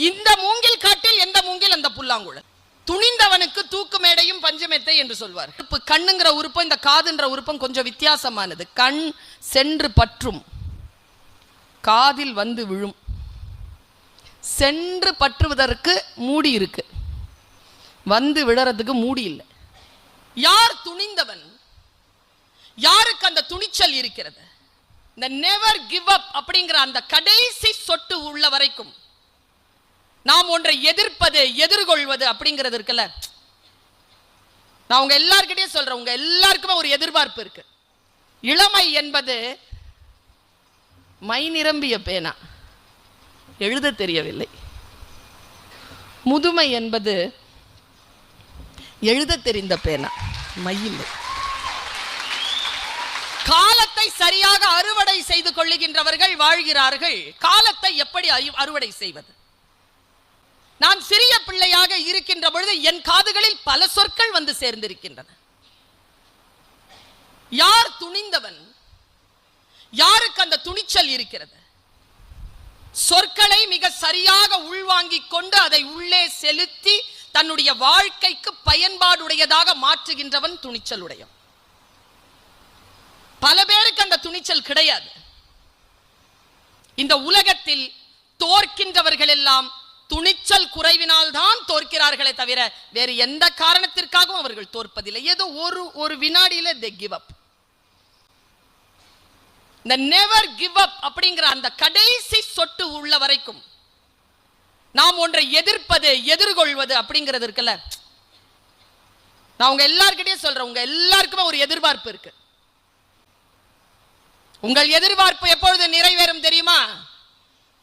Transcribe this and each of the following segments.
இந்த மூங்கில் காட்டில் எந்த மூங்கில் அந்த புல்லாங்குழல். துணிந்தவனுக்கு தூக்கு மேடையும் பஞ்சமெத்தை என்று சொல்வார். இப்ப கண்ணுங்கிற உறுப்பும் இந்த காதுன்ற உறுப்பும் கொஞ்சம் வித்தியாசமானது. கண் சென்று பற்றும், காதில் வந்து விழும். சென்று பற்றுவதற்கு மூடி இருக்கு, வந்து விழறதுக்கு மூடி இல்லை. யார் துணிந்தவன், யாருக்கு அந்த துணிச்சல் இருக்கிறது, இந்த நெவர் கிவ் அப் அப்படிங்கிற அந்த கடைசி சொட்டு உள்ள வரைக்கும் நாம் ஒன்றை எதிர்ப்பது எதிர்கொள்வது அப்படிங்கிறது இருக்குல்ல. நான் உங்க எல்லார்கிட்டயும் சொல்றேன், உங்க எல்லாருக்குமே ஒரு எதிர்பார்ப்பு இருக்கு. இளமை என்பது மை நிரம்பிய பேனா, எழுத தெரியவில்லை. முதுமை என்பது எழுத தெரிந்த பேனா, மை இல்லை. காலத்தை சரியாக அறுவடை செய்து கொள்ளுகின்றவர்கள் வாழ்கிறார்கள். காலத்தை எப்படி அறுவடை செய்வது? நான் சிறிய பிள்ளையாக இருக்கின்ற பொழுது என் காதுகளில் பல சொற்கள் வந்து சேர்ந்திருக்கின்றன. யார் துணிந்தவன், யாருக்கு அந்த துணிச்சல் இருக்கிறது, சொற்களை மிக சரியாக உள்வாங்கிக் கொண்டு அதை உள்ளே செலுத்தி தன்னுடைய வாழ்க்கைக்கு பயன்பாடுடையதாக மாற்றுகின்றவன் துணிச்சல் உடையவன். பல பேருக்கு அந்த துணிச்சல் கிடையாது. இந்த உலகத்தில் தோற்கின்றவர்கள் எல்லாம் துணிச்சல் குறைவினால் தான் தோற்கிறார்களே தவிர வேறு எந்த காரணத்திற்காகவும் அவர்கள் தோற்பதில்லை. ஏதோ ஒரு வினாடியில they give up. இந்த நெவர் கிவ் அப் அப்படிங்கிற அந்த கடைசி சொட்டு உள்ள வரைக்கும் நாம் ஒன்றை எதிர்ப்பது எதிர்கொள்வது அப்படிங்கிறது இருக்குல்ல. நான் உங்க எல்லார்கிட்டயும் சொல்றேன், உங்க எல்லாருக்குமே ஒரு எதிர்பார்ப்பு இருக்கு. உங்கள் எதிர்பார்ப்பு எப்பொழுது நிறைவேறும் தெரியுமா?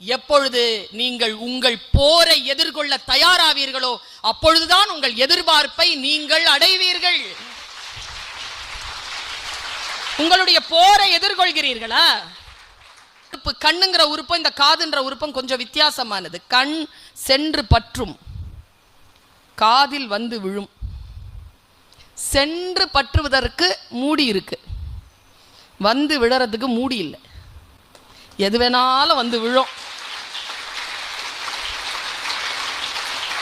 எப்பொழுது நீங்கள் உங்கள் போரை எதிர்கொள்ள தயாராவீர்களோ அப்பொழுதுதான் உங்கள் எதிர்பார்ப்பை நீங்கள் அடைவீர்கள். உங்களுடைய போரை எதிர்கொள்கிறீர்களா? கண்ணுங்கிற உறுப்பும் இந்த காதுன்ற உறுப்பும் கொஞ்சம் வித்தியாசமானது. கண் சென்று பற்றும், காதில் வந்து விழும். சென்று பற்றுவதற்கு மூடி இருக்கு, வந்து விழறதுக்கு மூடி இல்லை. எது வேணாலும் வந்து விழும்.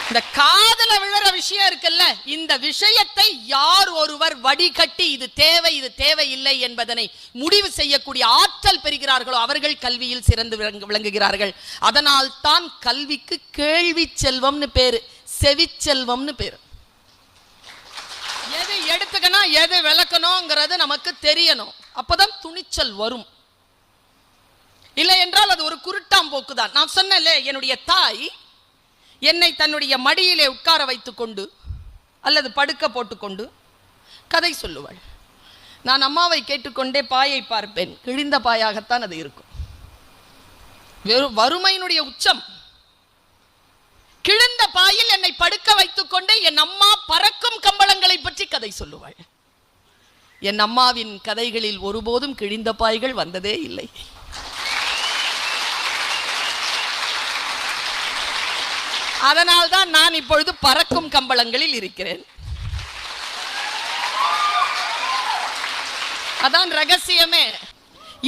இந்த காதல விழற விஷயம் இருக்குல்ல, இந்த விஷயத்தை யார் ஒருவர் வடிகட்டி இது தேவை இது தேவையில்லை என்பதனை முடிவு செய்யக்கூடிய ஆற்றல் பெறுகிறார்களோ அவர்கள் கல்வியில் சிறந்து விளங்குகிறார்கள். அதனால் தான் கல்விக்கு கேள்வி செல்வம்னு பேரு, செவி செல்வம்னு பேரு. எது எடுத்துக்கணும் எது விளக்கணும்ங்கிறது நமக்கு தெரியணும். அப்பதான் துணிச்சல் வரும். இல்லை என்றால் அது ஒரு குருட்டாம் போக்குதான். நான் சொன்னேன், என்னுடைய தாய் என்னை தன்னுடைய மடியிலே உட்கார வைத்துக் கொண்டு அல்லது படுக்க போட்டுக்கொண்டு கதை சொல்லுவாள். நான் அம்மாவை கேட்டுக்கொண்டே பாயை பார்ப்பேன். கிழிந்த பாயாகத்தான் அது இருக்கும். வெறும் வறுமையினுடைய உச்சம். கிழிந்த பாயில் என்னை படுக்க வைத்துக் கொண்டே என் அம்மா பறக்கும் கம்பளங்களை பற்றி கதை சொல்லுவாள். என் அம்மாவின் கதைகளில் ஒருபோதும் கிழிந்த பாய்கள் வந்ததே இல்லை. அதனால்தான் நான் இப்பொழுது பறக்கும் கம்பளங்களில் இருக்கிறேன். அதான் ரகசியமே.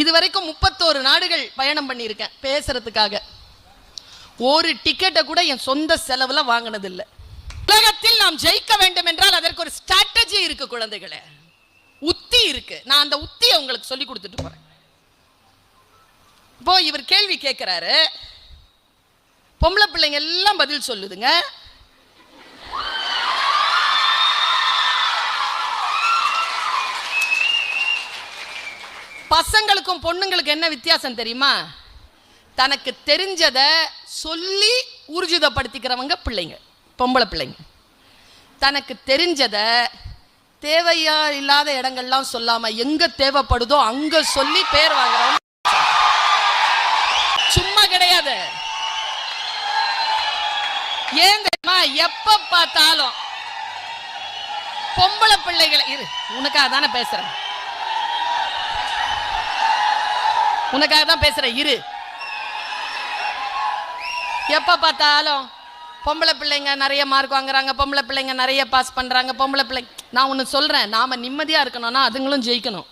இதுவரைக்கும் 31 நாடுகள் பயணம் பண்ணியிருக்கேன் பேசுறதுக்காக. ஒரு டிக்கெட்டை கூட என் சொந்த செலவுல வாங்கினதில்லை. உலகத்தில் நாம் ஜெயிக்க வேண்டும் என்றால் அதற்கு ஒரு ஸ்ட்ராட்டஜி இருக்கு குழந்தைகளே, உத்தி இருக்கு. நான் அந்த உத்தியை உங்களுக்கு சொல்லி கொடுத்துட்டு போறேன். இப்போ இவர் கேள்வி கேட்கிறாரு, பொம்பளை பிள்ளைங்க எல்லாம் பதில் சொல்லுதுங்க. பசங்களுக்கும் பொண்ணுங்களுக்கு என்ன வித்தியாசம் தெரியுமா? தனக்கு தெரிஞ்சதை சொல்லி ஊர்ஜிதப்படுத்திக்கிறவங்க பிள்ளைங்க, பொம்பளை பிள்ளைங்க. தனக்கு தெரிஞ்சதை தேவையா இல்லாத இடங்கள்லாம் சொல்லாம எங்க தேவைப்படுதோ அங்க சொல்லி பேர் வாங்குறவங்க சும்மா கிடையாது. ஏன் தெரியுமா? எப்ப பார்த்தாலும் பொம்பளை பிள்ளைகளை இரு, உனக்காக தானே பேசுறேன், உனக்காக தான் பேசுறேன் இரு. எப்ப பார்த்தாலும் பொம்பளை பிள்ளைங்க நிறைய மார்க் வாங்குறாங்க, பொம்பளை பிள்ளைங்க நிறைய பாஸ் பண்றாங்க, பொம்பளை பிள்ளைங்க. நான் ஒன்று சொல்றேன், நாம நிம்மதியா இருக்கணும்னா அதுங்களும் ஜெயிக்கணும்.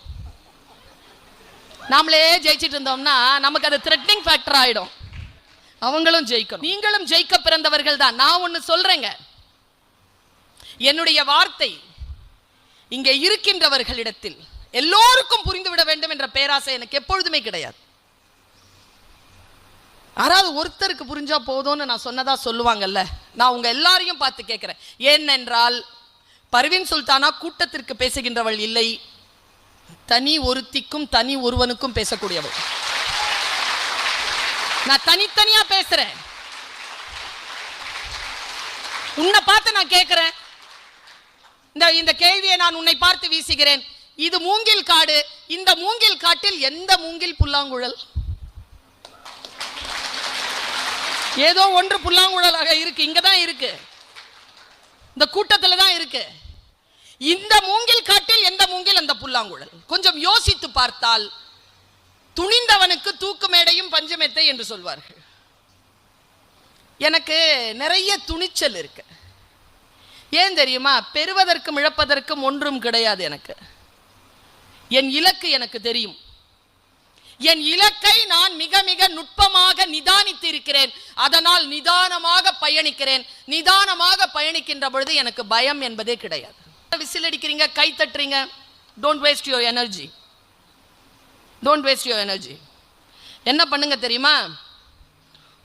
நாமளே ஜெயிச்சிட்டு இருந்தோம்னா நமக்கு அது த்ரெட்னிங் ஃபேக்டர் ஆயிடும். அவங்களும் ஜெயிக்கணும். நீங்களும் ஜெயிக்க பிறந்தவர்கள் தான். நான் ஒன்னு சொல்றேங்க, என்னுடைய வார்த்தை இங்கே இருக்கின்றவர்களிடத்தில் எல்லோருக்கும் புரிந்துவிட வேண்டும் என்ற பேராசை எனக்கு எப்பொழுதுமே கிடையாது. யாராவது ஒருத்தருக்கு புரிஞ்சா போதும்னு நான் சொன்னதா சொல்லுவாங்கல்ல, நான் உங்க எல்லாரையும் பார்த்து கேட்கிறேன். ஏனென்றால் பர்வீன் சுல்தானா கூட்டத்திற்கு பேசுகின்றவள் இல்லை, தனி ஒருத்திக்கும் தனி ஒருவனுக்கும் பேசக்கூடியவள். நான் தனித்தனியா பேசுறேன். உன்னை பார்த்து நான் கேட்கிறேன், இந்த கேள்வியை நான் உன்னை பார்த்து வீசுகிறேன். இது மூங்கில் காடு, இந்த மூங்கில் காட்டில் எந்த மூங்கில் புல்லாங்குழல்? ஏதோ ஒன்று புல்லாங்குழலாக இருக்கு, இங்கதான் இருக்கு, இந்த கூட்டத்தில் தான் இருக்கு. இந்த மூங்கில் காட்டில் எந்த மூங்கில் அந்த புல்லாங்குழல்? கொஞ்சம் யோசித்து பார்த்தால் துணிந்தவனுக்கு தூக்கு மேடையும் பஞ்சமெத்தை என்று சொல்வார்கள். எனக்கு நிறைய துணிச்சல் இருக்கு. ஏன் தெரியுமா? பெறுவதற்கும் இழப்பதற்கும் ஒன்றும் கிடையாது. எனக்கு என் இலக்கு எனக்கு தெரியும். என் இலக்கை நான் மிக மிக நுட்பமாக நிதானித்து இருக்கிறேன். அதனால் நிதானமாக பயணிக்கிறேன். நிதானமாக பயணிக்கின்ற பொழுது எனக்கு பயம் என்பதே கிடையாது. விசில் அடிக்கிறீங்க, கை தட்டுறீங்க, don't waste your energy. Don't waste your energy. என்ன பண்ணுங்க தெரியுமா?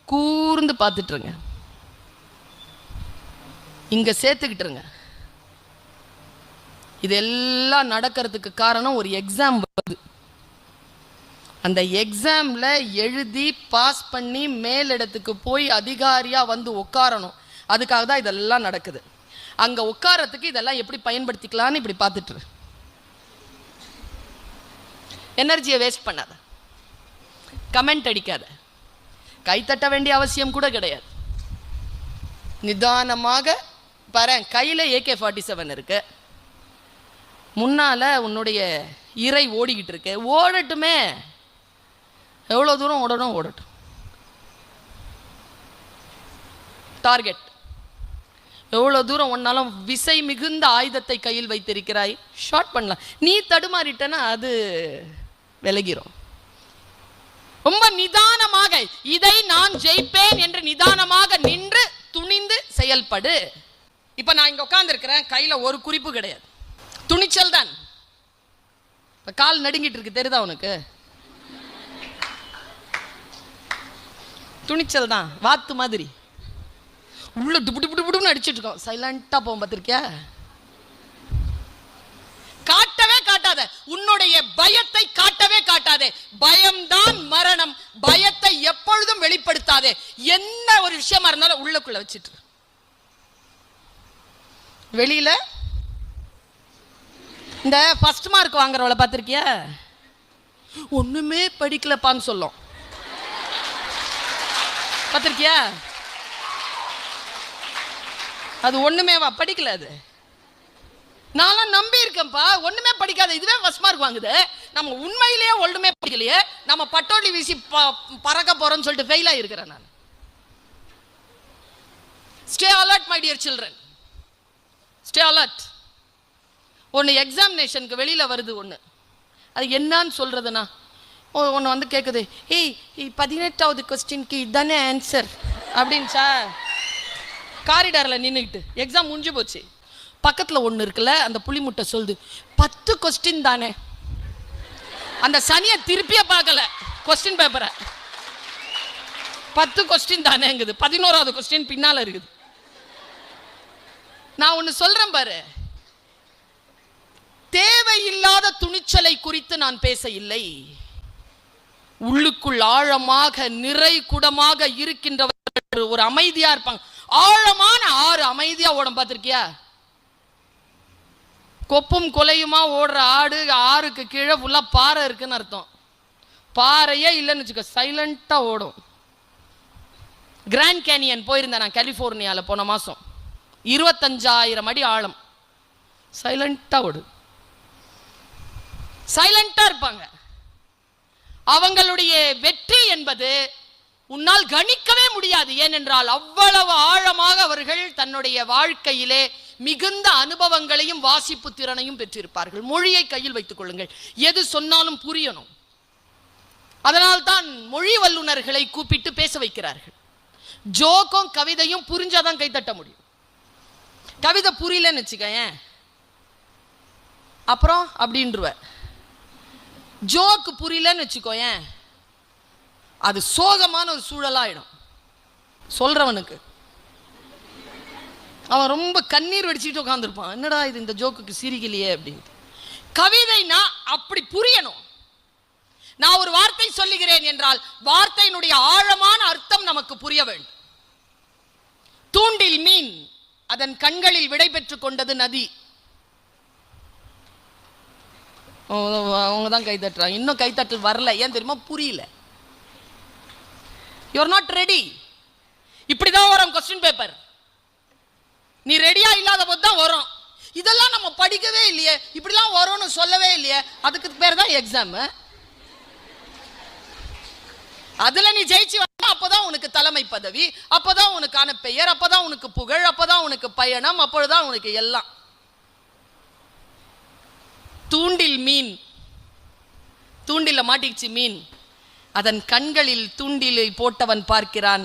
கூர்ந்து பார்த்துட்டுருங்க, இங்க சேர்த்துக்கிட்டுருங்க. இதெல்லாம் நடக்கிறதுக்கு காரணம் ஒரு எக்ஸாம் வருது. அந்த எக்ஸாம்ல எழுதி பாஸ் பண்ணி மேலிடத்துக்கு போய் அதிகாரியா வந்து உட்காரணும். அதுக்காக தான் இதெல்லாம் நடக்குது. அங்க உட்காரத்துக்கு இதெல்லாம் எப்படி பயன்படுத்திக்கலாம்னு இப்படி பார்த்துட்டு எனர்ஜியை வேஸ்ட் பண்ணாத, கமெண்ட் அடிக்காத, கை தட்ட வேண்டிய அவசியம் கூட கிடையாது. நிதானமாக பாரு, கையில AK-47 இருக்கு, முன்னால உன்னுடைய இறை ஓடிக்கிட்டு இருக்கு, ஓடட்டுமே. எவ்வளவு தூரம் ஓடணும் ஓடட்டும். டார்கெட் எவ்வளவு தூரம் ஒன்னாலும் விசை மிகுந்த ஆயுதத்தை கையில் வைத்திருக்கிறாய், ஷார்ட் பண்ணலாம். நீ தடுமாறிட்டனா அது விலகிரும். ரொம்ப நிதானமாக இதை நான் ஜெயிப்பேன் என்று நிதானமாக நின்று துணிந்து செயல்படு. இப்ப நான் இங்க உட்கார்ந்து இருக்கிறேன், கையில ஒரு குறிப்பு கிடையாது, துணிச்சல் தான். கால் நடுங்கிட்டு இருக்கு, தெரியுதா உனக்கு? துணிச்சல் தான். வாத்து மாதிரி உள்ள டுபுடுன்னு அடிச்சுட்டு இருக்கோம், சைலண்டா போவோம். பார்த்திருக்கியா? காட்டவே காட்டாத, உன்னுடைய பயத்தை காட்டவே காட்டாதே. பயம்தான் மரணம். பயத்தை எப்பொழுதும் வெளிப்படுத்தாதே. என்ன ஒரு விஷயமா இருந்தாலும் உள்ளுக்குள்ள வச்சுட்டு வெளியில. இந்த ஃபர்ஸ்ட் மார்க் வாங்குறவளை பார்த்திருக்கியா? ஒண்ணுமே படிக்கலப்பான்னு சொல்லும், பார்த்திருக்கியா? அது ஒண்ணுமேவா படிக்கல? அது நான் நம்பி இருக்கேன்ப்பா, ஒண்ணுமே படிக்காத இதுவே ஃபர்ஸ்ட் மார்க் வாங்குது. நம்ம உண்மையிலேயே ஒண்ணுமே படிக்கலையே, நம்ம பட்டோலி வீசி பறக்க போறோம்னு சொல்லிட்டு ஃபெயில் ஆகிருக்கிறேன் நான். Stay alert my dear children, stay alert. ஒன்று எக்ஸாமினேஷனுக்கு வெளியில வருது ஒன்று, அது என்னன்னு சொல்றதுன்னா ஒன்று வந்து கேட்குது, ஏய் 18வது கொஸ்டினுக்கு இதுதானே ஆன்சர் அப்படின்னு சார். காரிடாரில் நின்றுக்கிட்டு எக்ஸாம் முடிஞ்சு போச்சு, பக்கத்தில் ஒன்று இருக்குல்ல, அந்த புளி முட்டை சொல்லுது 10 கொஸ்டின் தானே. அந்த சனியை திருப்பியே பார்க்கல கொஸ்டின் பேப்பரை, 10 கொஸ்டின் தானேங்குது, 11வது கொஸ்டின் பின்னால் இருக்குது. நான் ஒன்று சொல்றேன் பாரு, தேவையில்லாத துணிச்சலை குறித்து நான் பேச இல்லை. உள்ளுக்குள் ஆழமாக நிறை குடமாக இருக்கின்றவர்கள் ஒரு அமைதியா இருப்பாங்க. ஆழமான ஆறு அமைதியா ஓடும், பார்த்திருக்கியா? கொப்பும் கொலையுமா ஓடுற ஆடு, ஆறுக்கு கீழே ஃபுல்லா பாறை இருக்குன்னு அர்த்தம். பாறையே இல்லைன்னு வச்சுக்க, சைலண்டா ஓடும். கிராண்ட் கேனியன் போயிருந்தேன் நான், கலிபோர்னியால போன மாசம். 25,000 அடி ஆழம், சைலண்டா ஓடு, சைலண்டா இருப்பாங்க. அவங்களுடைய வெற்றி என்பது உன்னால் கணிக்கவே முடியாது. ஏனென்றால் அவ்வளவு ஆழமாக அவர்கள் தன்னுடைய வாழ்க்கையிலே மிகுந்த அனுபவங்களையும் வாசிப்பு திறனையும் பெற்றிருப்பார்கள். மொழியை கையில் வைத்துக் கொள்ளுங்கள், எது சொன்னாலும் புரியணும். அதனால் தான் மொழி வல்லுநர்களை கூப்பிட்டு பேச வைக்கிறார்கள். ஜோக்கும் கவிதையும் புரிஞ்சாதான் கைத்தட்ட முடியும். கவிதை புரியலன்னு வச்சுக்கேன் அப்புறம் அப்படின்றுவ. ஜோக்கு புரியலன்னு வச்சுக்கோயேன் அது சோகமான ஒரு சூழலாயிடும். சொல்றவனுக்கு அவன் ரொம்ப கண்ணீர் வெடிச்சுட்டு உட்காந்துருப்பான், என்னடா இது இந்த ஜோக்குக்கு சிரிக்கலையே அப்படின்ட்டு. கவிதைனா அப்படி புரியணும். நான் ஒரு வார்த்தை சொல்லுகிறேன் என்றால் வார்த்தையினுடைய ஆழமான அர்த்தம் நமக்கு புரிய வேண்டும். தூண்டில் மீன் அதன் கண்களில் விடை பெற்றுக் கொண்டது நதி. அவங்க தான் கை தட்டுறாங்க, இன்னும் கைத்தட்டல் வரல. ஏன் தெரியுமா? புரியல. You are not ready. இப்படிதான் வரும் கொஸ்டின் பேப்பர். நீ ரெடியா இல்லாத போது தான் வரும். இதெல்லாம் நம்ம படிக்கவே இல்லையே, இப்படிலாம் வரும்னு சொல்லவே இல்லையே, அதுக்கு பேர் தான் எக்ஸாம். அதுல நீ ஜெயிச்சு வந்தா அப்பதான் உனக்கு தலைமை பதவி, அப்பதான் உனக்கான பெயர், அப்பதான் உனக்கு புகழ், அப்பதான் உனக்கு பயணம், அப்பொழுதுதான் உனக்கு எல்லாம். தூண்டில் மீன், தூண்டில மாட்டிச்சு மீன், அதன் கண்களில் தூண்டிலை போட்டவன் பார்க்கிறான்,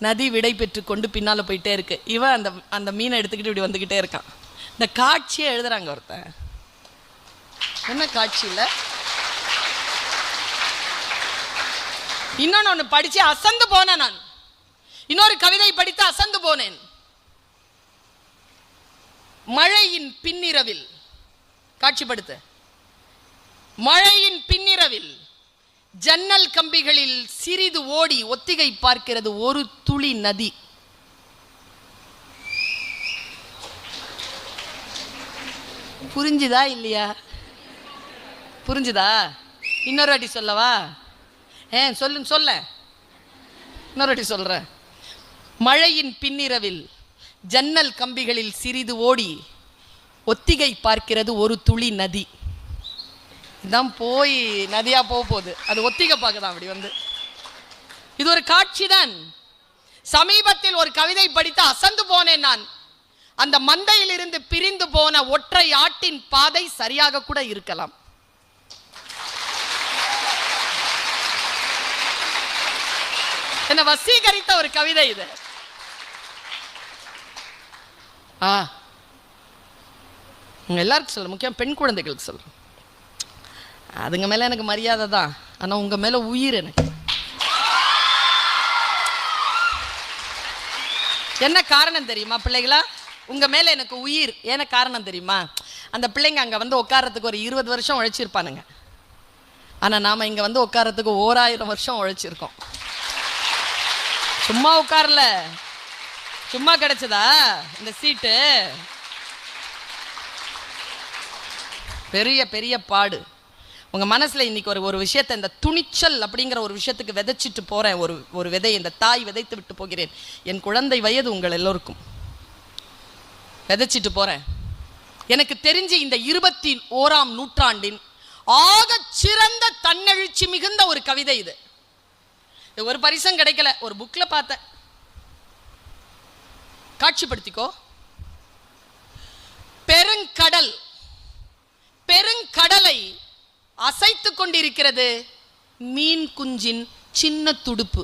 நதி விடை பெற்று கொண்டு பின்னால போயிட்டே இருக்கு. இவன் அந்த அந்த மீனை எடுத்துக்கிட்டு இப்படி வந்துகிட்டே இருக்கான். இந்த காட்சியை எழுதுறாங்க ஒருத்தன். என்ன காட்சியில் இன்னொன்னு படிச்சு அசந்து போனேன். நான் இன்னொரு கவிதை படித்து அசந்து போனேன். மழையின் பின்னிரவில், காட்சிப்படுத்த, மழையின் பின்னிரவில் ஜன்னல் கம்பிகளில் சிறிது ஓடி ஒத்திகை பார்க்கிறது ஒரு துளி நதி. புரிஞ்சுதா இல்லையா? புரிஞ்சுதா? இன்னொரு வாட்டி சொல்லவா? சொல்ல இன்னொரு வாட்டி சொல்ற. மழையின் பின்னிரவில் ஜன்னல் கம்பிகளில் சிறிது ஓடி ஒத்திகை பார்க்கிறது ஒரு துளி நதி. இதான் போய் நதியா போகுது, அது ஒத்திகை பார்க்கதான் அப்படி வந்து. இது ஒரு காட்சி தான். சமீபத்தில் ஒரு கவிதை படித்து அசந்து போனேன் நான். அந்த மந்தையில் இருந்து பிரிந்து போன ஒற்றை ஆட்டின் பாதை சரியாக கூட இருக்கலாம். என்ன வசீகரித்த ஒரு கவிதை இது. எல்லாருக்கும் சொல்ல, முக்கியம் பெண் குழந்தைகளுக்கு சொல்றேன். அதுங்க மேல எனக்கு மரியாதை தான், ஆனா உங்க மேல உயிர் எனக்கு. என்ன காரணம் தெரியுமா பிள்ளைகளா? உங்க மேல எனக்கு உயிர். என்ன காரணம் தெரியுமா? அந்த பிள்ளைங்க அங்க வந்து உட்காரத்துக்கு ஒரு 20 வருஷம் உழைச்சிருப்பானுங்க. ஆனா நாம இங்க வந்து உட்காரத்துக்கு 1000 வருஷம் உழைச்சிருக்கோம். சும்மா உட்காரல, சும்மா கிடைச்சதா இந்த சீட்டு? பெரிய பெரிய பாடு. உங்க மனசுல இன்னைக்கு ஒரு விஷயத்தை, இந்த துணிச்சல் அப்படிங்கிற ஒரு விஷயத்துக்கு விதைச்சிட்டு போறேன். ஒரு விதை இந்த தாய் விதைத்து விட்டு போகிறேன். என் குழந்தை வயது உங்கள் எல்லோருக்கும் விதைச்சிட்டு போறேன். எனக்கு தெரிஞ்சு இந்த 21ஆம் நூற்றாண்டின் ஆக சிறந்த தன்னெழுச்சி மிகுந்த ஒரு கவிதை இது. ஒரு பரிசம் கிடைக்கல, ஒரு புக்ல பார்த்தேன். காட்சிப்படுத்திக்கோ. பெருங்கடல், பெருங்கடலை அசைத்து கொண்டிருக்கிறது மீன் குஞ்சின் சின்ன துடுப்பு.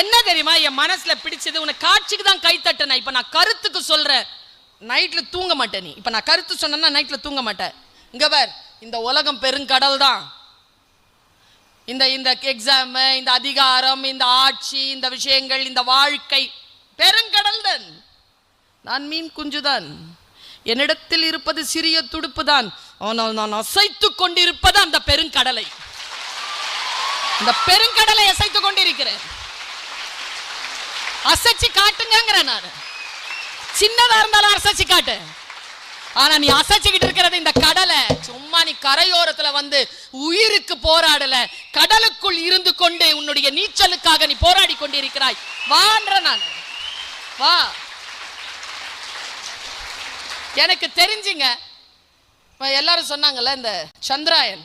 என்ன தெரியுமா என் மனசுல பிடிச்சது? உனக்கு காட்சிக்கு தான் கை தட்டின. இப்ப நான் கருத்துக்கு சொல்றேன். நைட்ல தூங்க மாட்டேன். நீ இப்ப நான் கருத்து சொன்னா நைட்ல தூங்க மாட்டேன். இங்க பார், இந்த உலகம் பெருங்கடல் தான். இந்த எக்ஸாம், இந்த அதிகாரம், இந்த ஆட்சி, இந்த விஷயங்கள், இந்த வாழ்க்கை பெருங்கடல் தான். நான் மீன் குஞ்சுதான். என்னிடத்தில் இருப்பது சிறிய துடுப்பு தான். ஆனால் நான் அசைத்து கொண்டிருப்பது அந்த பெருங்கடலை. இந்த பெருங்கடலை அசைத்து கொண்டிருக்கிறேன். அசைச்சு காட்டுங்கிற நான். சின்னதா இருந்தாலும் அசைச்சு காட்டு. ஆனா நீ அசைச்சுக்கிட்டு இருக்கிறது இந்த கடலை. சும்மா நீ கரையோரத்துல வந்து உயிருக்கு போராடல, கடலுக்குள் இருந்து கொண்டு உன்னுடைய நீச்சலுக்காக நீ போராடி கொண்டிருக்கிறாய். வான்ற நான், வா. எனக்கு தெரிஞ்சுங்க, எல்லாரும் சொன்னாங்கல்ல இந்த சந்திராயன்,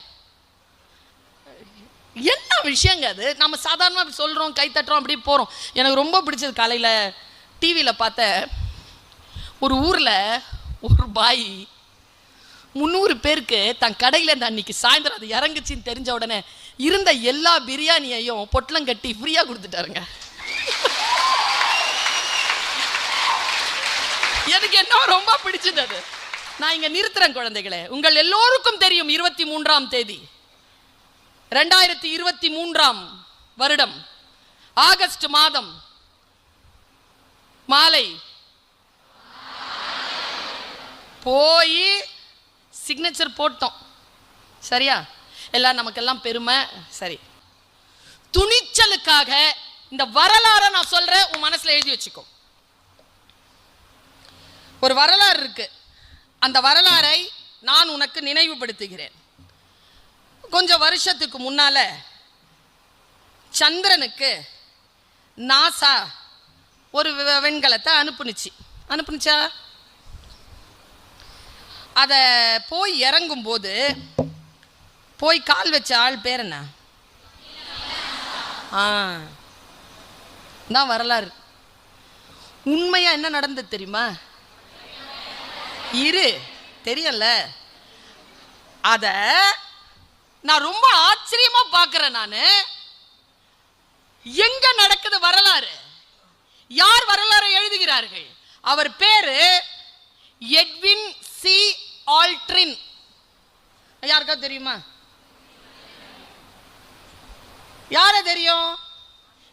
என்ன விஷயங்க அது? நம்ம சாதாரணமாக சொல்றோம், கை தட்டுறோம், அப்படி போறோம். எனக்கு ரொம்ப பிடிச்சது, காலையில டிவியில பார்த்த ஒரு ஊர்ல ஒரு பாய் 300 பேருக்கு தன் கடையில் இந்த அன்னைக்கு சாயந்தரம் அது இறங்குச்சின்னு தெரிஞ்ச உடனே இருந்த எல்லா பிரியாணியையும் பொட்டலம் கட்டி ஃப்ரீயா கொடுத்துட்டாருங்க. எனக்கு என்ன ரொம்ப பிடிச்சது அது. நான் இங்க நிறுத்துறேன் குழந்தைகளே. உங்கள் எல்லோருக்கும் தெரியும் 23ஆம் தேதி 2023ஆம் வருடம் ஆகஸ்ட் மாதம் மாலை போய் சிக்னேச்சர் போட்டோம். சரியா? எல்லாம் நமக்கெல்லாம் பெருமை. சரி, துணிச்சலுக்காக இந்த வரலாறை நான் சொல்றேன், உன் மனசுல எழுதி வச்சுக்கோ. ஒரு வரலாறு இருக்கு. அந்த வரலாறை நான் உனக்கு நினைவுபடுத்துகிறேன். கொஞ்சம் வருஷத்துக்கு முன்னால சந்திரனுக்கு நாசா ஒரு விண்கலத்தை அனுப்புனுச்சா? அத போய் இறங்கும் போது போய் கால் வச்ச ஆள் பேர் என்ன? தான் வரலாறு. உண்மையா என்ன நடந்தது தெரியுமா? தெரியல. அத நான் ரொம்ப ஆச்சரியமா பார்க்கிறேன். நானு எங்க நடக்குது வரலாறு? யார் வரலாறு எழுதுகிறார்கள்? அவர் பேரு எட்வின் சி ஆல்ட்ரின். யாருக்கா தெரியுமா? யார தெரியும்?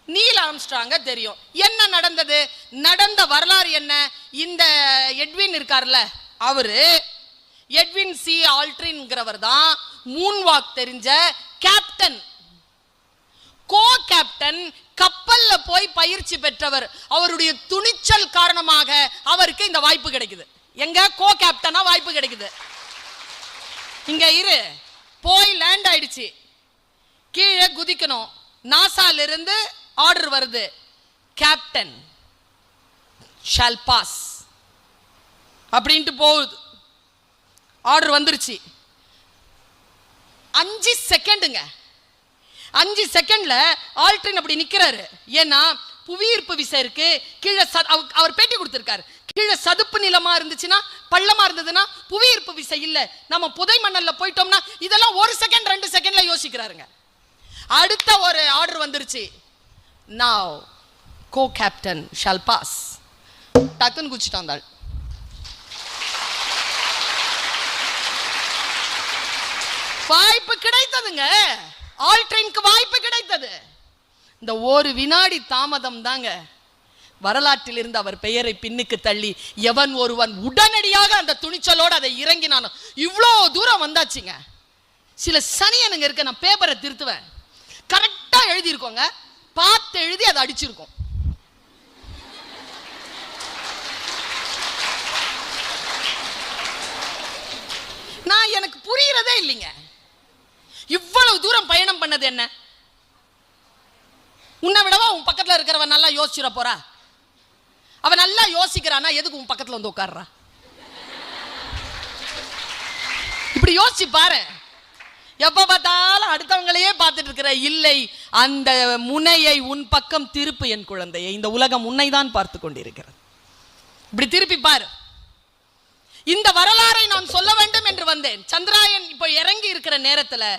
நீல் ஆம்ஸ்ட்ராங்க தெரியும். என்ன நடந்தது? நடந்த வரலாறு என்ன? இந்த எட்வின் இருக்கார்ல, அவரு எட்வின் சி ஆல்ட்ரின்ங்கிறவர் தான் மூன் வாக் தெரிஞ்ச கேப்டன், கோ கேப்டன், கப்பல்ல போய் பயிற்சி பெற்றவர். அவருடைய துணிச்சல் காரணமாக அவருக்கு இந்த வாய்ப்பு கிடைக்குது. எங்க கோ கேப்டனா வாய்ப்பு கிடைக்குது. இங்க போய் லேண்ட் ஆயிடுச்சு. கீழே குதிக்கணும். நாசால இருந்து ஆர்டர் வருது, கேப்டன் ஷால் பாஸ் அப்படின்ட்டு போகுது. ஆர்டர் வந்துருச்சு. 5 செகண்டுங்க. 5 செகண்ட்ல ஆல்ட்ரின் அப்படி நிக்கிறாரு. ஏன்னா புவியீர்ப்பு விசை இருக்கு. கீழே அவர் பேட்டி கொடுத்திருக்காரு. கீழே சதுப்பு நிலமா இருந்துச்சுன்னா, பள்ளமா இருந்ததுன்னா புவியீர்ப்பு விசை இல்ல. நம்ம புதை மணல்ல போயிட்டோம்னா இதெல்லாம் 1 செகண்ட் 2 செகண்ட்ல யோசிக்கிறாருங்க. அடுத்த ஒரு ஆர்டர் வந்துருச்சு. Now co-captain shall pass. டக்குன்னு குச்சிட்டான் தாள். வாய்ப்பு கிடைத்ததுங்க. ஆல்ட்ரினுக்கு வாய்ப்பு கிடைத்தது. இந்த ஒரு வினாடி தாமதம் தாங்க வரலாற்றில் இருந்து அவர் பெயரை பின்னுக்கு தள்ளி எவன் ஒருவன் உடனடியாக அந்த துணிச்சலோடு அதை இறங்கினானோ இவ்வளோ தூரம் வந்தாச்சுங்க. சில சனியனுங்க இருக்க, நான் பேப்பரை திருத்துவேன், கரெக்டா எழுதி இருக்கோங்க, பார்த்து எழுதி அதை அடிச்சிருக்கோம். நான் எனக்கு புரியறதே இல்லைங்க. இவ்வளவு தூரம் பயணம் பண்ணது என்ன? உன்னை விடவா உன் பக்கத்துல இருக்கிறவன் நல்லா யோசிச்சுட போறா? அவன் நல்லா யோசிக்கிறானா எதுக்கு உன் பக்கத்துல வந்து உட்கார்றா? இப்படி யோசிச்சு பாரு. எப்ப பார்த்தாலும் அடுத்தவங்களையே பார்த்துட்டு இருக்கிற. இல்லை, அந்த முனையை உன் பக்கம் திருப்பு என் குழந்தையை. இந்த உலகம் உன்னைதான் பார்த்து கொண்டிருக்கிறது. இப்படி திருப்பி பாரு. இந்த வரலாறை நான் சொல்ல வேண்டும் என்று வந்தேன். சந்திராயன் இப்போ இறங்கி இருக்கிற நேரத்தில்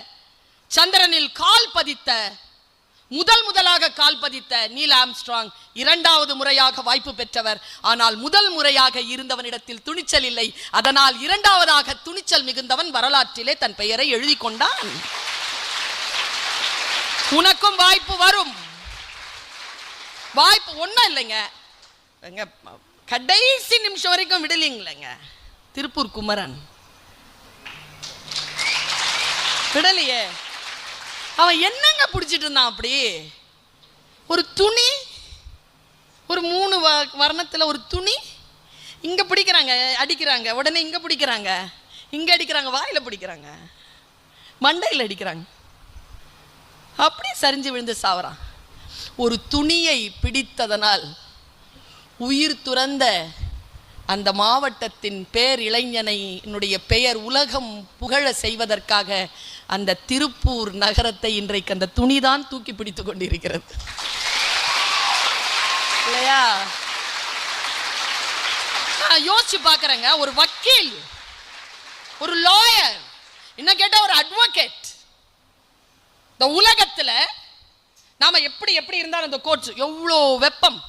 சந்திரனில் கால் பதித்த முதலாக கால் பதித்த நீல் ஆம்ஸ்ட்ராங் 2வது முறையாக வாய்ப்பு பெற்றவர். ஆனால் முதல் முறையாக இருந்தவனிடத்தில் துணிச்சல் இல்லை. அதனால் 2வதாக துணிச்சல் மிகுந்தவன் வரலாற்றிலே தன் பெயரை எழுதி கொண்டான். உனக்கும் வாய்ப்பு வரும். வாய்ப்பு ஒன்றும் இல்லைங்க. கடைசி நிமிஷம் வரைக்கும் விடலீங்களேங்க. திருப்பூர் குமரன் விடலையே. அவன் என்னங்க பிடிச்சிட்டு இருந்தான்? அப்படி ஒரு துணி, ஒரு 3 வர்ணத்தில் ஒரு துணி. இங்க பிடிக்கிறாங்க, அடிக்கிறாங்க, உடனே இங்க பிடிக்கிறாங்க, இங்க அடிக்கிறாங்க, வாயில பிடிக்கிறாங்க, மண்டையில் அடிக்கிறாங்க, அப்படி சரிஞ்சு விழுந்து சாவறான். ஒரு துணியை பிடித்ததனால் உயிர் துறந்த அந்த மாவட்டத்தின் பேர் இளைஞனுடைய பெயர் உலகம் புகழ செய்வதற்காக அந்த திருப்பூர் நகரத்தை இன்றைக்கு அந்த துணிதான் தூக்கி பிடித்துக் கொண்டிருக்கிறது இல்லையா? யோசிச்சு பார்க்கறேங்க. ஒரு வக்கீல், ஒரு லாயர், என்ன கேட்டா ஒரு அட்வொகேட், இந்த உலகத்துல நாம எப்படி எப்படி இருந்தாலும் இந்த கோட் எவ்வளோ வெப்பம்,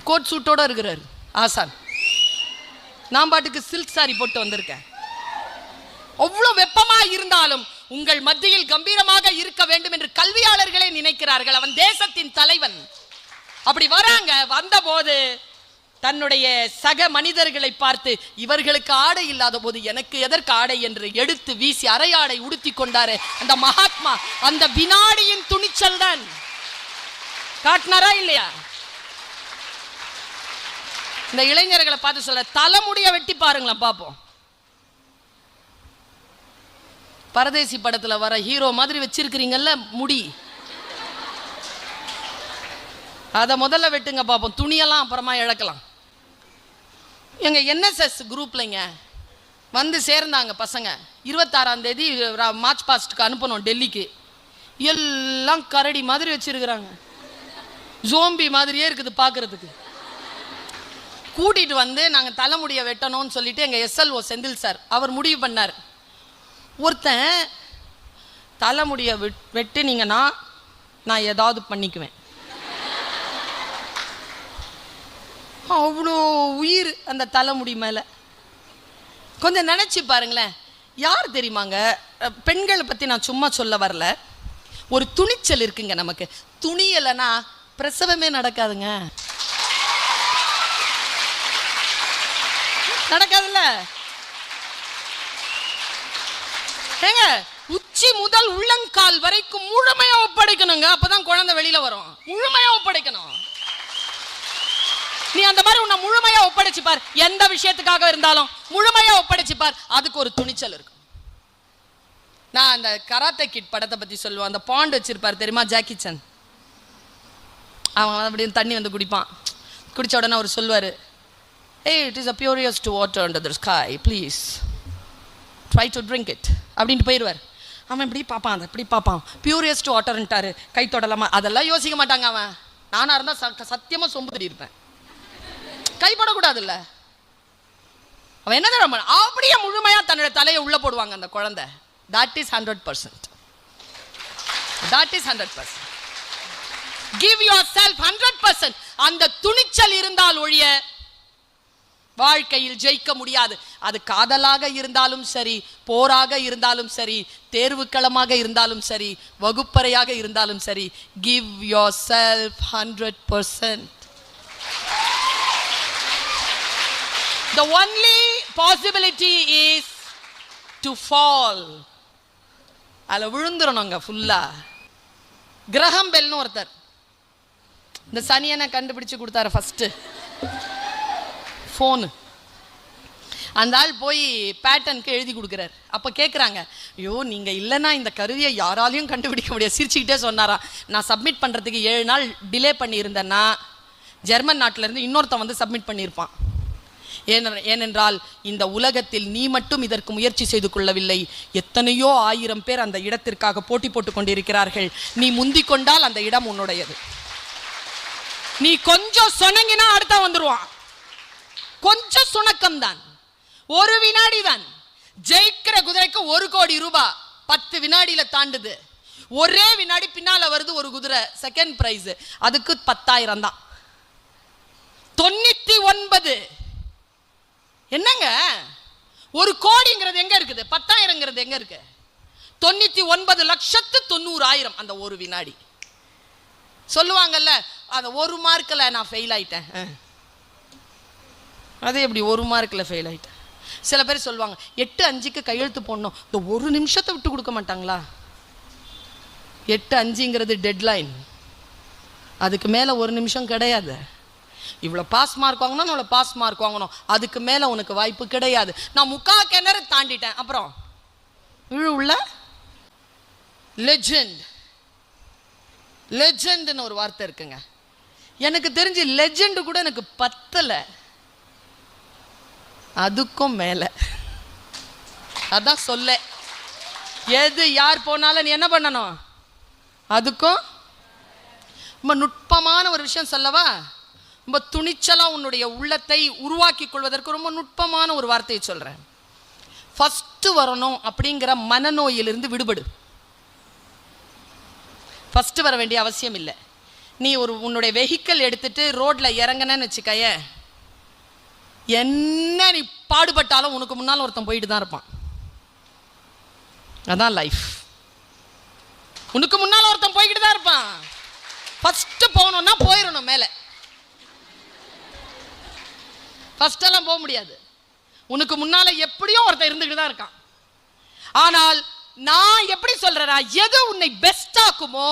கோட் சூட்டோட இருக்கிறார் ஆசான். நான் பாட்டுக்கு சில்க் சாரி போட்டு வந்திருக்கேன். அவ்வளோ வெப்பமா இருந்தாலும் உங்கள் மத்தியில் கம்பீரமாக இருக்க வேண்டும் என்று கல்வியாளர்களே நினைக்கிறார்கள். அவன் தேசத்தின் தலைவன். அப்படி வராங்க. வந்தபோது தன்னுடைய சக மனிதர்களை பார்த்து, இவர்களுக்கு ஆடை இல்லாத போது எனக்கு எதற்கு ஆடை என்று எடுத்து வீசி அரையாடை உடுத்தி கொண்டாரு அந்த மகாத்மா. அந்த வினாடியின் துணிச்சல் தான் காட்டினாரா இல்லையா? இந்த இளைஞர்களை பார்த்து சொல்ற, தலைமுடிய வெட்டி பாருங்களா பார்ப்போம். பரதேசி படத்துல வர ஹீரோ மாதிரி வச்சிருக்கிறீங்கல்ல முடி, அதை முதல்ல வெட்டுங்க பார்ப்போம். துணியெல்லாம் அப்புறமா இழக்கலாம். எங்க NSS குரூப்லங்க வந்து சேர்ந்தாங்க பசங்க. 26ஆம் தேதி மார்ச் பாஸ்ட்டுக்கு அனுப்பணும் டெல்லிக்கு. எல்லாம் கரடி மாதிரி வச்சிருக்கிறாங்க, ஜோம்பி மாதிரியே இருக்குது பார்க்கறதுக்கு. கூட்டிட்டு வந்து நாங்கள் தலைமுடியை வெட்டணும்னு சொல்லிட்டு எங்கள் SLO செந்தில் சார் அவர் முடிவு பண்ணார். ஒருத்தன் தலைமுடியை வெட்டினீங்கன்னா நான் ஏதாவது பண்ணிக்குவேன். அவ்வளோ உயிர் அந்த தலைமுடி மேலே. கொஞ்சம் நினச்சி பாருங்களேன். யார் தெரியுமாங்க, பெண்களை பற்றி நான் சும்மா சொல்ல வரல, ஒரு துணிச்சல் இருக்குங்க நமக்கு. துணியலைன்னா பிரசவமே நடக்காதுங்க. நடக்காதுல்ல ஏங்க? உச்சி முதல் உள்ளங்கால் வரைக்கும் முழுமையா ஒப்படைக்கணுங்க. அப்பதான் குழந்தை வெளியில வரும். முழுமையா ஒப்படைக்கணும். நீ அந்த மாதிரி உன்னை முழுமையா ஒப்படைச்சுப்பார். எந்த விஷயத்துக்காக இருந்தாலும் முழுமையா ஒப்படைச்சுப்பார். அதுக்கு ஒரு துணிச்சல் இருக்கும். நான் அந்த கராத்தே கிட் படத்தை பத்தி சொல்லுவேன். அந்த பாண்ட் வச்சிருப்பார் தெரியுமா, ஜாக்கி சான். அவன் அப்படி தண்ணி வந்து குடிப்பான். குடிச்ச உடனே அவர் சொல்லுவாரு, hey, it is the purest water under the sky, please try to drink it அப்படின்ட்டு போயிடுவார். அவன் இப்படி பார்ப்பான், அதை இப்படி பார்ப்பான். பியூரியஸ்ட் வாட்டர்ன்ட்டாரு, கை தொடலாமா, அதெல்லாம் யோசிக்க மாட்டாங்க. அவன் நானாக இருந்தால் சத்தியமாக சொம்பு தடி இருப்பேன். கைப்படக்கூடாதுல்ல. அவன் என்ன தர அப்படியே முழுமையாக தன்னோட தலையை உள்ளே போடுவாங்க அந்த குழந்தை. that is 100%. that is 100%. give yourself 100%. அந்த துணிச்சல் இருந்தால் ஒழிய வாழ்க்கையில் ஜெயிக்க முடியாது. அது காதலாக இருந்தாலும் சரி, போராக இருந்தாலும் சரி, தேர்வுக்களமாக இருந்தாலும் சரி, வகுப்பறையாக இருந்தாலும் சரி. give yourself 100%. the only possibility is to fall. அதில் விழுந்துடணுங்க ஃபுல்லா. கிரஹம் பெல்னு ஒருத்தர் இந்த சனியனை கண்டுபிடிச்சு கொடுத்தாரு ஃபர்ஸ்ட் ஃபோனு. அந்த ஆள் போய் பேட்டர்னுக்கு எழுதி கொடுக்குறாரு. அப்போ கேட்குறாங்க, ஐயோ நீங்கள் இல்லைன்னா இந்த கருவியை யாராலையும் கண்டுபிடிக்க முடியாது. சிரிச்சுக்கிட்டே சொன்னாராம், நான் சப்மிட் பண்ணுறதுக்கு 7 நாள் டிலே பண்ணியிருந்தேன்னா ஜெர்மன் நாட்டிலேருந்து இன்னொருத்தன் வந்து சப்மிட் பண்ணியிருப்பான். ஏனென்றால் இந்த உலகத்தில் நீ மட்டும் இதற்கு முயற்சி செய்து கொள்ளவில்லை, எத்தனையோ 1000 பேர் அந்த இடத்திற்காக போட்டி போட்டு கொண்டிருக்கிறார்கள். நீ முந்திக் கொண்டால் அந்த இடம் உன்னுடையது. நீ கொஞ்சம் சொன்னங்கினா அடுத்த வந்துருவான். கொஞ்சம் சுணக்கம் தான், 1 வினாடி தான். ஜெயிக்கிற குதிரைக்கு 1 கோடி ரூபாய் 10 வினாடியில தாண்டுது. ஒரே வினாடி பின்னால வருது ஒரு குதிரை, செகண்ட் பிரைஸ், அதுக்கு 10,000 தான். 99 என்னங்க 1 கோடிங்கிறது எங்க இருக்குது? 10,000ங்கிறது எங்க இருக்கு? 99,90,90,000 அந்த ஒரு வினாடி. சொல்லுவாங்கல்ல, அந்த 1 மார்க்கில் நான் ஃபெயில் ஆயிட்டேன். அது எப்படி 1 மார்க்கில் ஃபெயில் ஆயிட்டேன்? சில பேர் சொல்லுவாங்க 8:05க்கு கையெழுத்து போடணும். இந்த 1 நிமிஷத்தை விட்டு கொடுக்க மாட்டாங்களா? 8:05ங்கிறது டெட்லைன். அதுக்கு மேலே 1 நிமிஷம் கிடையாது. இவ்வளோ பாஸ் மார்க் வாங்கணும், இவ்வளோ பாஸ் மார்க் வாங்கணும், அதுக்கு மேலே உனக்கு வாய்ப்பு கிடையாது. நான் 3/4 கிணறு தாண்டிட்டேன், அப்புறம் உள்ள லெஜெண்ட். லெஜெண்ட்னு ஒரு வார்த்தை இருக்குங்க. எனக்கு தெரிஞ்சு லெஜெண்ட் கூட எனக்கு பத்தலை, அதுக்கும் மேலே. அதான் சொல்ல, எது யார் போனாலும் நீ என்ன பண்ணணும்? அதுக்கும் ரொம்ப நுட்பமான ஒரு விஷயம் சொல்லவா? ரொம்ப துணிச்சலாக உன்னுடைய உள்ளத்தை உருவாக்கி கொள்வதற்கு ரொம்ப நுட்பமான ஒரு வார்த்தையை சொல்கிறேன். ஃபர்ஸ்ட் வரணும் அப்படிங்கிற மனநோயிலிருந்து விடுபடு. ஃபர்ஸ்ட் வர வேண்டிய அவசியம் இல்லை. நீ உன்னுடைய வெஹிக்கிள் எடுத்துட்டு ரோட்ல இறங்கணும்னு வச்சுக்கய, என்ன நீ பாடுபட்டாலும் உனக்கு முன்னால் ஒருத்தன் போயிட்டு தான் இருப்பான். அதான் லைஃப். உனக்கு முன்னால் ஒருத்தன் போய்கிட்டு தான் இருப்பான். ஃபர்ஸ்ட் போகணும்னா போயிடணும் மேலே. ஃபர்ஸ்ட் எல்லாம் போக முடியாது. உனக்கு முன்னால எப்படியோ ஒருத்தன் இருந்துகிட்டு தான் இருக்கான். ஆனால் நான் எப்படி சொல்றேன்னா, எது உன்னை பெஸ்ட் ஆக்குமோ,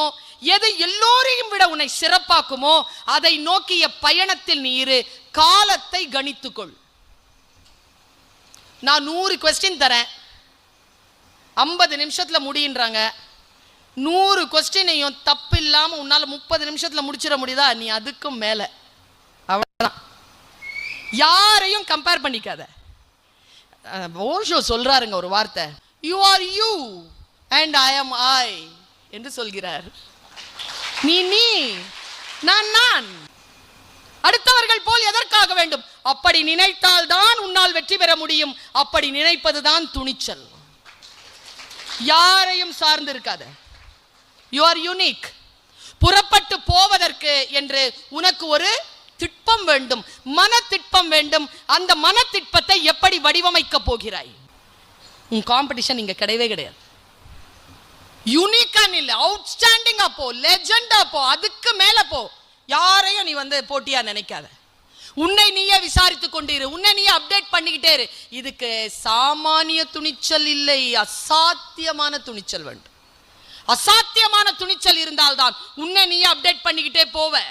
எது எல்லோரையும் விட உன்னை சிறப்பாக்குமோ அதை நோக்கிய பயணத்தில் நீ இரு. காலத்தை கணித்துக்கொள். நான் 100 கொஸ்டின் தரேன், 50 நிமிஷத்துல முடியுன்றாங்க. 100 கொஸ்டினையும் தப்பு இல்லாம உன்னால 30 நிமிஷத்துல முடிச்சிட முடியுதா? நீ அதுக்கும் மேல. அவ்வளவுதான். யாரையும் கம்பேர் பண்ணிக்காத. ஓஷோ சொல்றாருங்க ஒரு வார்த்தை, you are you and I am I என்று சொல்கிறார். நீ நான். அடுத்தவர்கள் போல் எதற்காக வேண்டும்? அப்படி நினைத்தால் தான் உன்னால் வெற்றி பெற முடியும். அப்படி நினைப்பதுதான் துணிச்சல். யாரையும் சார்ந்து இருக்காத. You are unique. புறப்பட்டு போவதற்கு என்று உனக்கு ஒரு திட்பம் வேண்டும், மன திட்பம் வேண்டும். அந்த மன திட்பத்தை எப்படி வடிவமைக்க போகிறாய்? உன் காம்படிஷன் இங்க கிடையவே கிடையாது. யூனிக்கா இல்ல, அவுட்ஸ்டாண்டிங்கா போ, லெஜெண்டா போ, அதுக்கு மேல போ. யாரையும் நீ போட்டியா நினைக்காத. உன்னை நீயே விசாரித்துக் கொண்டிரு, உன்னை நீயே அப்டேட் பண்ணிக்கிட்டே இரு. இதுக்கு சாமானிய துணிச்சல் இல்லை, அசாத்தியமான துணிச்சல் வேண்டும். அசாத்தியமான துணிச்சல் இருந்தால்தான் உன்னை நீயே அப்டேட் பண்ணிக்கிட்டே போவ.